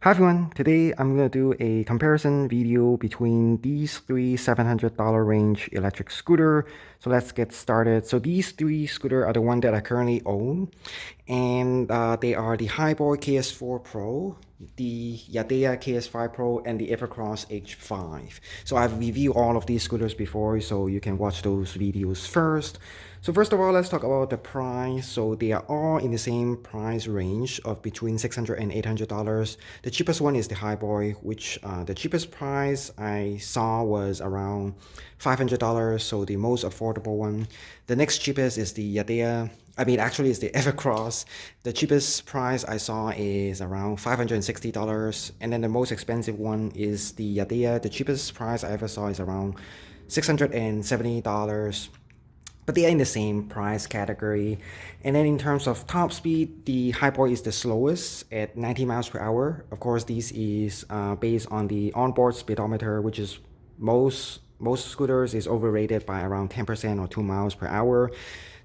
Hi everyone, today I'm going to do a comparison video between these three $700 range electric scooter. So let's get started. So these three scooter are the one that I currently own, and they are the Hiboy KS4 Pro, the Yadea KS5 Pro, and the Evercross H5. So I've reviewed all of these scooters before, so you can watch those videos first. So first of all, let's talk about the price. So they are all in the same price range of between $600 and $800. The cheapest one is the Hiboy, which the cheapest price I saw was around $500. So the most affordable one. The next cheapest is the Yadea. Actually, it's the Evercross. The cheapest price I saw is around $560. And then the most expensive one is the Yadea. The cheapest price I ever saw is around $670, but they are in the same price category. And then in terms of top speed, the Hiboy is the slowest at 90 miles per hour. Of course, this is based on the onboard speedometer, which is most scooters is overrated by around 10% or 2 miles per hour.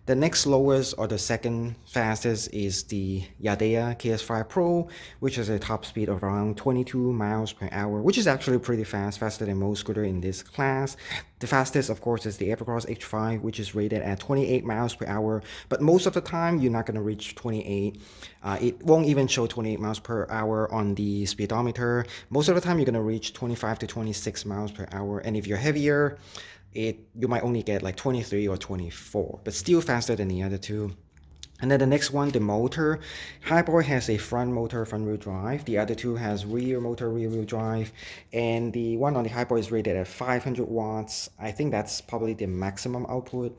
The next lowest or the second fastest is the Yadea KS5 Pro, which has a top speed of around 22 miles per hour, which is actually pretty fast, faster than most scooters in this class. The fastest, of course, is the Evercross H5, which is rated at 28 miles per hour, but most of the time you're not going to reach 28. It won't even show 28 miles per hour on the speedometer. Most of the time you're going to reach 25 to 26 miles per hour, and if you're heavier, you might only get like 23 or 24, but still faster than the other two. And then the next one, the motor. Hiboy has a front motor, front wheel drive. The other two has rear motor, rear wheel drive. And the one on the Hiboy is rated at 500 watts. I think that's probably the maximum output.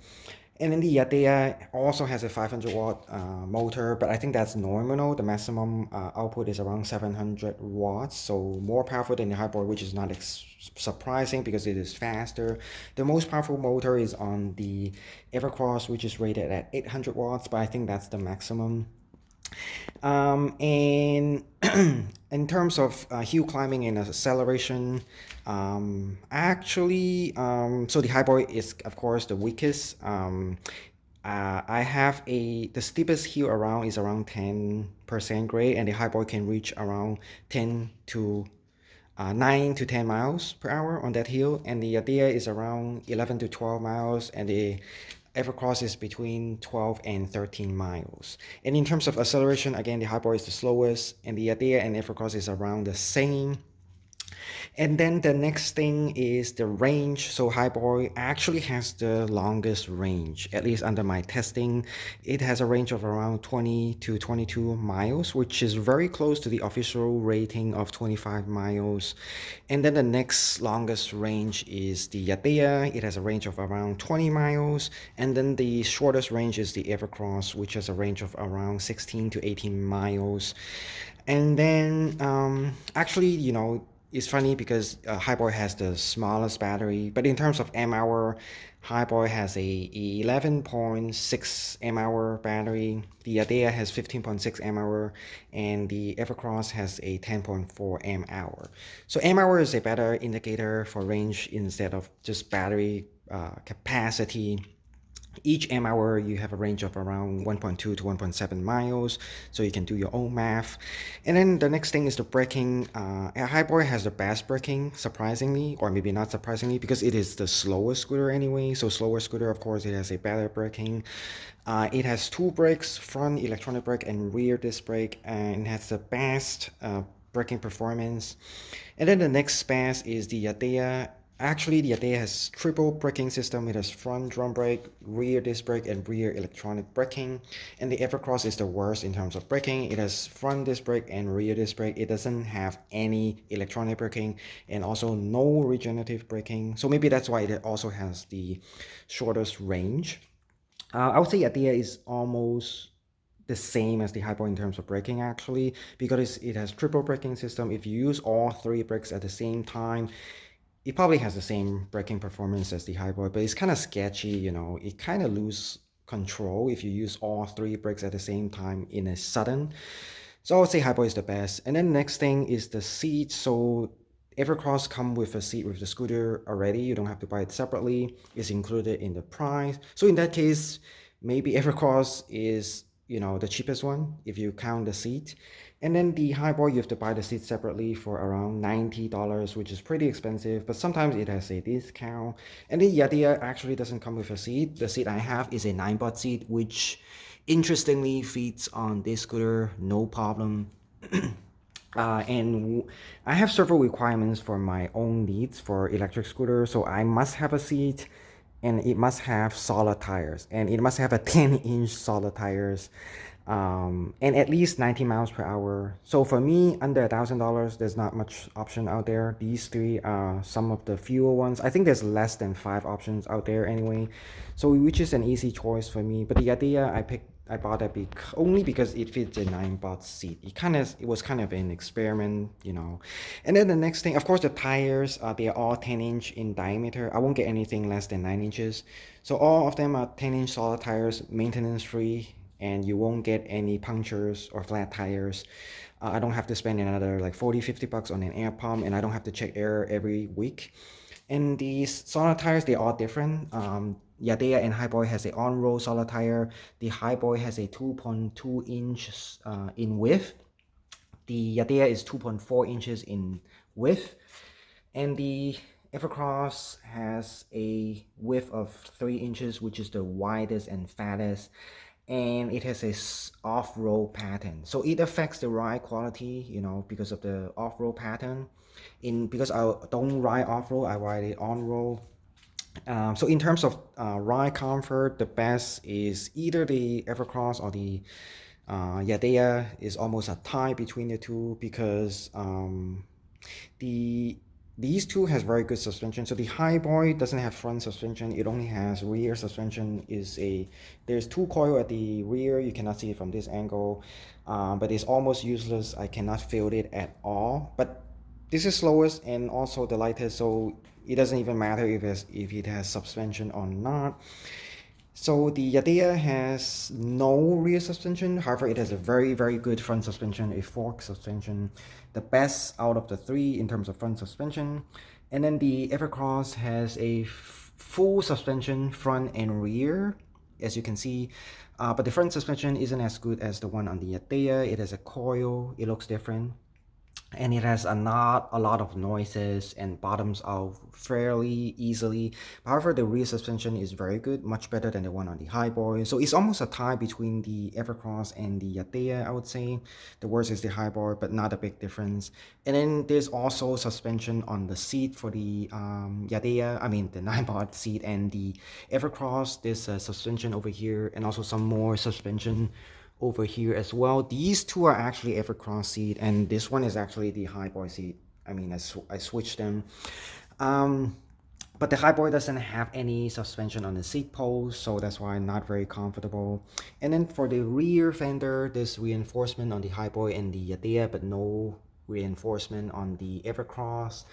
And then the Yadea also has a 500 watt motor, but I think that's nominal. The maximum output is around 700 watts, so more powerful than the Hiboy, which is not surprising because it is faster. The most powerful motor is on the Evercross, which is rated at 800 watts, but I think that's the maximum. And in terms of hill climbing and acceleration, so the Highboy is of course the weakest. I have the steepest hill around is around 10% grade, and the Highboy can reach around 10 to 9 to 10 miles per hour on that hill, and the Yadea is around 11 to 12 miles, and the Evercross is between 12 and 13 miles. And in terms of acceleration, again, the Hiboy is the slowest, and the Yadea and Evercross is around the same. And then the next thing is the range. So Hiboy actually has the longest range, at least under my testing. It has a range of around 20 to 22 miles, which is very close to the official rating of 25 miles. And then the next longest range is the Yadea. It has a range of around 20 miles. And then the shortest range is the Evercross, which has a range of around 16 to 18 miles. And then actually, it's funny because Highboy has the smallest battery, but in terms of mAh, Highboy has a 11.6 mAh battery. The Yadea has 15.6 mAh, and the Evercross has a 10.4 mAh. So mAh is a better indicator for range instead of just battery capacity. Each mAh you have a range of around 1.2 to 1.7 miles, so you can do your own math. And then the next thing is the braking. Highboy has the best braking, surprisingly, or maybe not surprisingly, because it is the slowest scooter anyway. So slower scooter, of course, it has a better braking. It has two brakes, front electronic brake and rear disc brake, and it has the best braking performance. And then the next best is the Yadea. Actually, the Yadea has triple braking system. It has front drum brake, rear disc brake, and rear electronic braking. And the Evercross is the worst in terms of braking. It has front disc brake and rear disc brake. It doesn't have any electronic braking and also no regenerative braking. So maybe that's why it also has the shortest range. I would say Yadea is almost the same as the Hiboy in terms of braking actually, because it has triple braking system. If you use all three brakes at the same time, it probably has the same braking performance as the Hiboy, but it's kind of sketchy, it kind of lose control if you use all three brakes at the same time in a sudden. So I would say Hiboy is the best. And then next thing is the seat. So Evercross come with a seat with the scooter already. You don't have to buy it separately. It's included in the price. So in that case, maybe Evercross is the cheapest one if you count the seat. And then the Highboy, you have to buy the seat separately for around $90, which is pretty expensive, but sometimes it has a discount. And the Yadea actually doesn't come with a seat. The seat I have is a 9-baht seat, which interestingly fits on this scooter, no problem. I have several requirements for my own needs for electric scooter. So I must have a seat, and it must have solid tires, and it must have a 10-inch solid tires, and at least 90 miles per hour. So for me, under $1,000, there's not much option out there. These three are some of the fewer ones. I think there's less than 5 options out there anyway. So which is an easy choice for me. But the idea I bought it only because it fits a 9-baht seat. It was kind of an experiment. And then the next thing, of course, the tires, they are all 10-inch in diameter. I won't get anything less than 9 inches. So all of them are 10-inch solid tires, maintenance free, and you won't get any punctures or flat tires. I don't have to spend another like 40-50 bucks on an air pump, and I don't have to check air every week. And these solid tires, they're all different. Yadea and Highboy has a on-road solid tire. The Highboy has a 2.2 inch in width. The Yadea is 2.4 inches in width. And the Evercross has a width of 3 inches, which is the widest and fattest. And it has a off-road pattern. So it affects the ride quality, because of the off-road pattern. Because I don't ride off-road, I ride it on-road. So in terms of ride comfort, the best is either the Evercross or the Yadea. Is almost a tie between the two, because the these two has very good suspension. So the Highboy doesn't have front suspension; it only has rear suspension. There's two coil at the rear. You cannot see it from this angle, but it's almost useless. I cannot feel it at all. But this is slowest and also the lightest, so it doesn't even matter if it has suspension or not. So the Yadea has no rear suspension. However, it has a very, very good front suspension, a fork suspension, the best out of the three in terms of front suspension. And then the Evercross has a full suspension, front and rear, as you can see. But the front suspension isn't as good as the one on the Yadea. It has a coil. It looks different, and it has not a lot of noises and bottoms out fairly easily. However, the rear suspension is very good, much better than the one on the Highboy. So it's almost a tie between the Evercross and the Yadea, I would say. The worst is the Highboy, but not a big difference. And then there's also suspension on the seat for the Yadea, I mean the 9-baht seat, and the Evercross. There's a suspension over here, and also some more suspension over here as well. These two are actually Evercross seat, and this one is actually the Highboy seat. I mean, I switched them. Um, but the Highboy doesn't have any suspension on the seat post, so that's why not very comfortable. And then for the rear fender, there's reinforcement on the Highboy and the Yadea, but no reinforcement on the Evercross.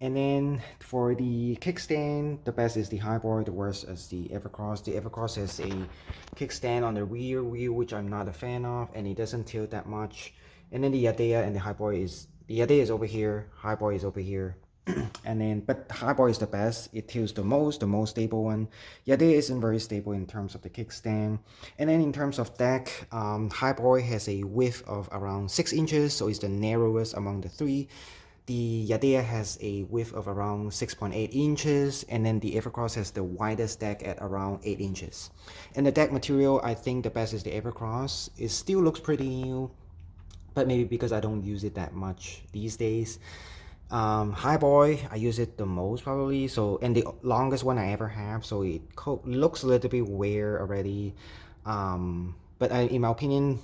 And then for the kickstand, the best is the Highboy, the worst is the Evercross. The Evercross has a kickstand on the rear wheel, which I'm not a fan of, and it doesn't tilt that much. And then the Yadea and the Yadea is over here, Highboy is over here. But Highboy is the best. It tilts the most stable one. Yadea isn't very stable in terms of the kickstand. And then in terms of deck, Highboy has a width of around 6 inches, so it's the narrowest among the three. The Yadea has a width of around 6.8 inches, and then the Evercross has the widest deck at around 8 inches. And the deck material, I think the best is the Evercross. It still looks pretty new, but maybe because I don't use it that much these days. Highboy, I use it the most probably, and the longest one I ever have, so it looks a little bit wear already. But in my opinion,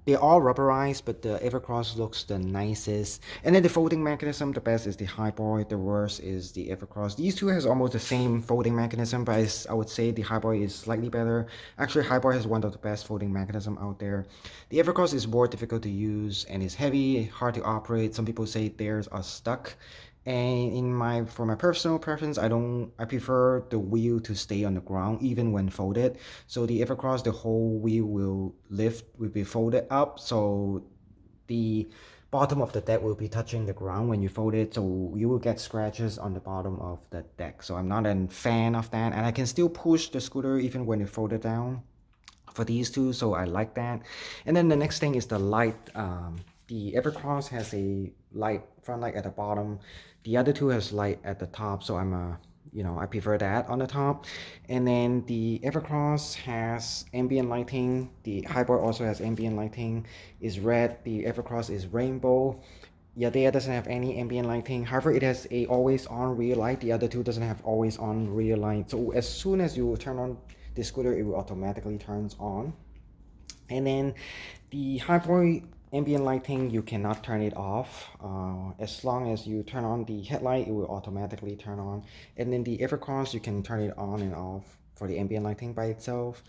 they're all rubberized, but the Evercross looks the nicest. And then the folding mechanism, the best is the Highboy, the worst is the Evercross. These two has almost the same folding mechanism, but I would say the Highboy is slightly better. Actually, Highboy has one of the best folding mechanism out there. The Evercross is more difficult to use and is heavy, hard to operate. Some people say theirs are stuck. And for my personal preference, I prefer the wheel to stay on the ground even when folded. So the Evercross, the whole wheel will be folded up, so the bottom of the deck will be touching the ground when you fold it, so you will get scratches on the bottom of the deck. So I'm not a fan of that, and I can still push the scooter even when you fold it down. for these two, so I like that. And then the next thing is the light. The Evercross has a light front light at the bottom. The other two has light at the top, so I prefer that on the top. And then the Evercross has ambient lighting. The Highboy also has ambient lighting. Is red. The Evercross is rainbow. Yadea doesn't have any ambient lighting. However, it has a always on rear light. The other two doesn't have always on rear light. So as soon as you turn on the scooter, it will automatically turns on. And then the Hiboy ambient lighting, you cannot turn it off. As long as you turn on the headlight, it will automatically turn on. And then the Evercross, you can turn it on and off for the ambient lighting by itself.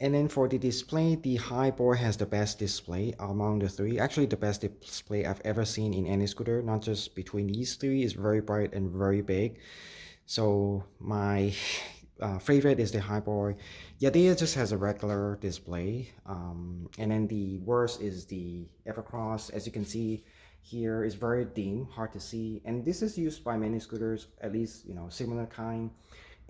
And then for the display, the Hiboy has the best display among the three. Actually, the best display I've ever seen in any scooter, not just between these three. It's very bright and very big. So my favorite is the Hiboy. Yadea just has a regular display. And then the worst is the Evercross. As you can see here, it's very dim, hard to see. And this is used by many scooters, at least, similar kind.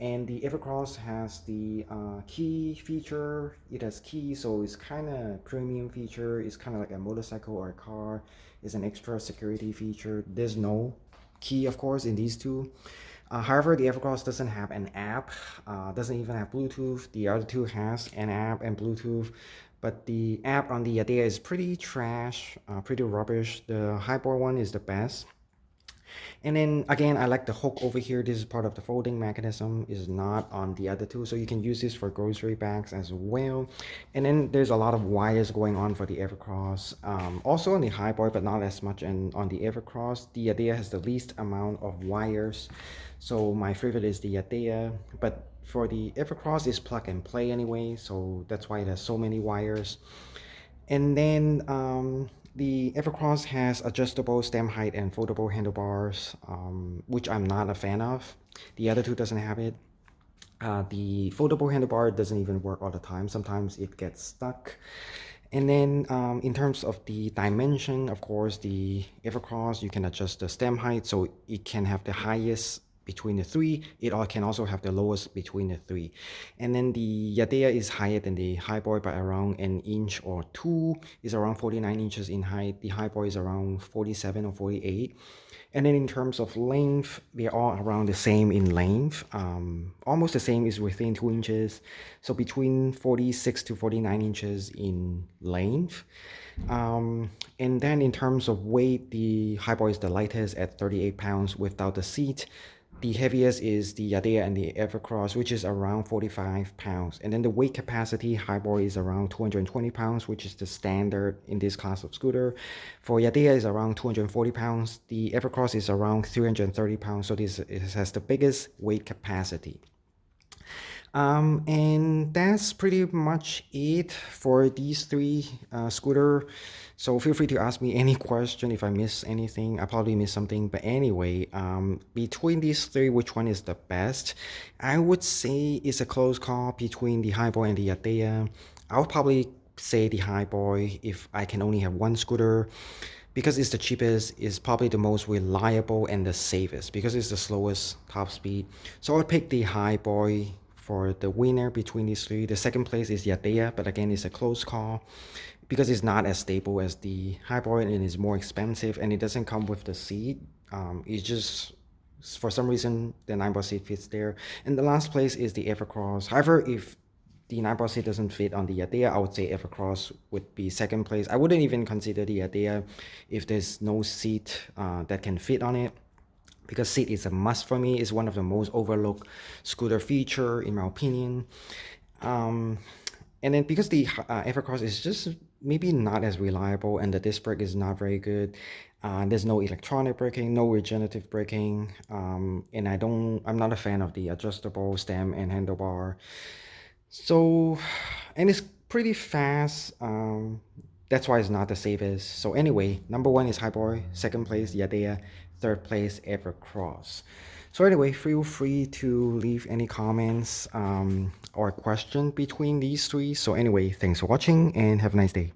And the Evercross has the key feature. It has key, so it's kind of premium feature. It's kind of like a motorcycle or a car. It's an extra security feature. There's no key, of course, in these two. However, the Evercross doesn't have an app, doesn't even have Bluetooth. The other two has an app and Bluetooth, but the app on the Yadea is pretty trash, pretty rubbish. The Highboy one is the best. And then again, I like the hook over here. This is part of the folding mechanism, is not on the other two. So you can use this for grocery bags as well. And then there's a lot of wires going on for the Evercross. Also on the Highboy, but not as much. And on the Evercross, the Yadea has the least amount of wires. So my favorite is the Yadea. But for the Evercross, it's plug and play anyway. So that's why it has so many wires. And then the Evercross has adjustable stem height and foldable handlebars, which I'm not a fan of. The other two doesn't have it. The foldable handlebar doesn't even work all the time. Sometimes it gets stuck. And then in terms of the dimension, of course, the Evercross, you can adjust the stem height so it can have the highest between the three. It all can also have the lowest between the three. And then the Yadea is higher than the Highboy by around an inch or two. It's around 49 inches in height. The Highboy is around 47 or 48. And then in terms of length, they're all around the same in length. Almost the same is within 2 inches. So between 46 to 49 inches in length. And then in terms of weight, the Highboy is the lightest at 38 pounds without the seat. The heaviest is the Yadea and the Evercross, which is around 45 pounds. And then the weight capacity, Highboy is around 220 pounds, which is the standard in this class of scooter. For Yadea is around 240 pounds. The Evercross is around 330 pounds. So this has the biggest weight capacity. And that's pretty much it for these three scooter. So feel free to ask me any question if I miss anything. I probably missed something, but anyway, between these three, which one is the best? I would say it's a close call between the Highboy and the Yadea. I would probably say the Highboy if I can only have one scooter, because it's the cheapest, it's probably the most reliable and the safest because it's the slowest top speed. So I would pick the Highboy for the winner between these three. The second place is Yadea, but again, it's a close call because it's not as stable as the Highboy and it's more expensive and it doesn't come with the seat. It's just, for some reason, the 9-bar seat fits there. And the last place is the Evercross. However, if the 9-bar seat doesn't fit on the Yadea, I would say Evercross would be second place. I wouldn't even consider the Yadea if there's no seat that can fit on it, because seat is a must for me. It's one of the most overlooked scooter feature in my opinion. And then because the Evercross is just maybe not as reliable and the disc brake is not very good. There's no electronic braking, no regenerative braking, and I'm not a fan of the adjustable stem and handlebar. So, and it's pretty fast. That's why it's not the safest. So anyway, number one is Highboy, second place Yadea, third place Evercross. So anyway, feel free to leave any comments or question between these three. So anyway, thanks for watching and have a nice day.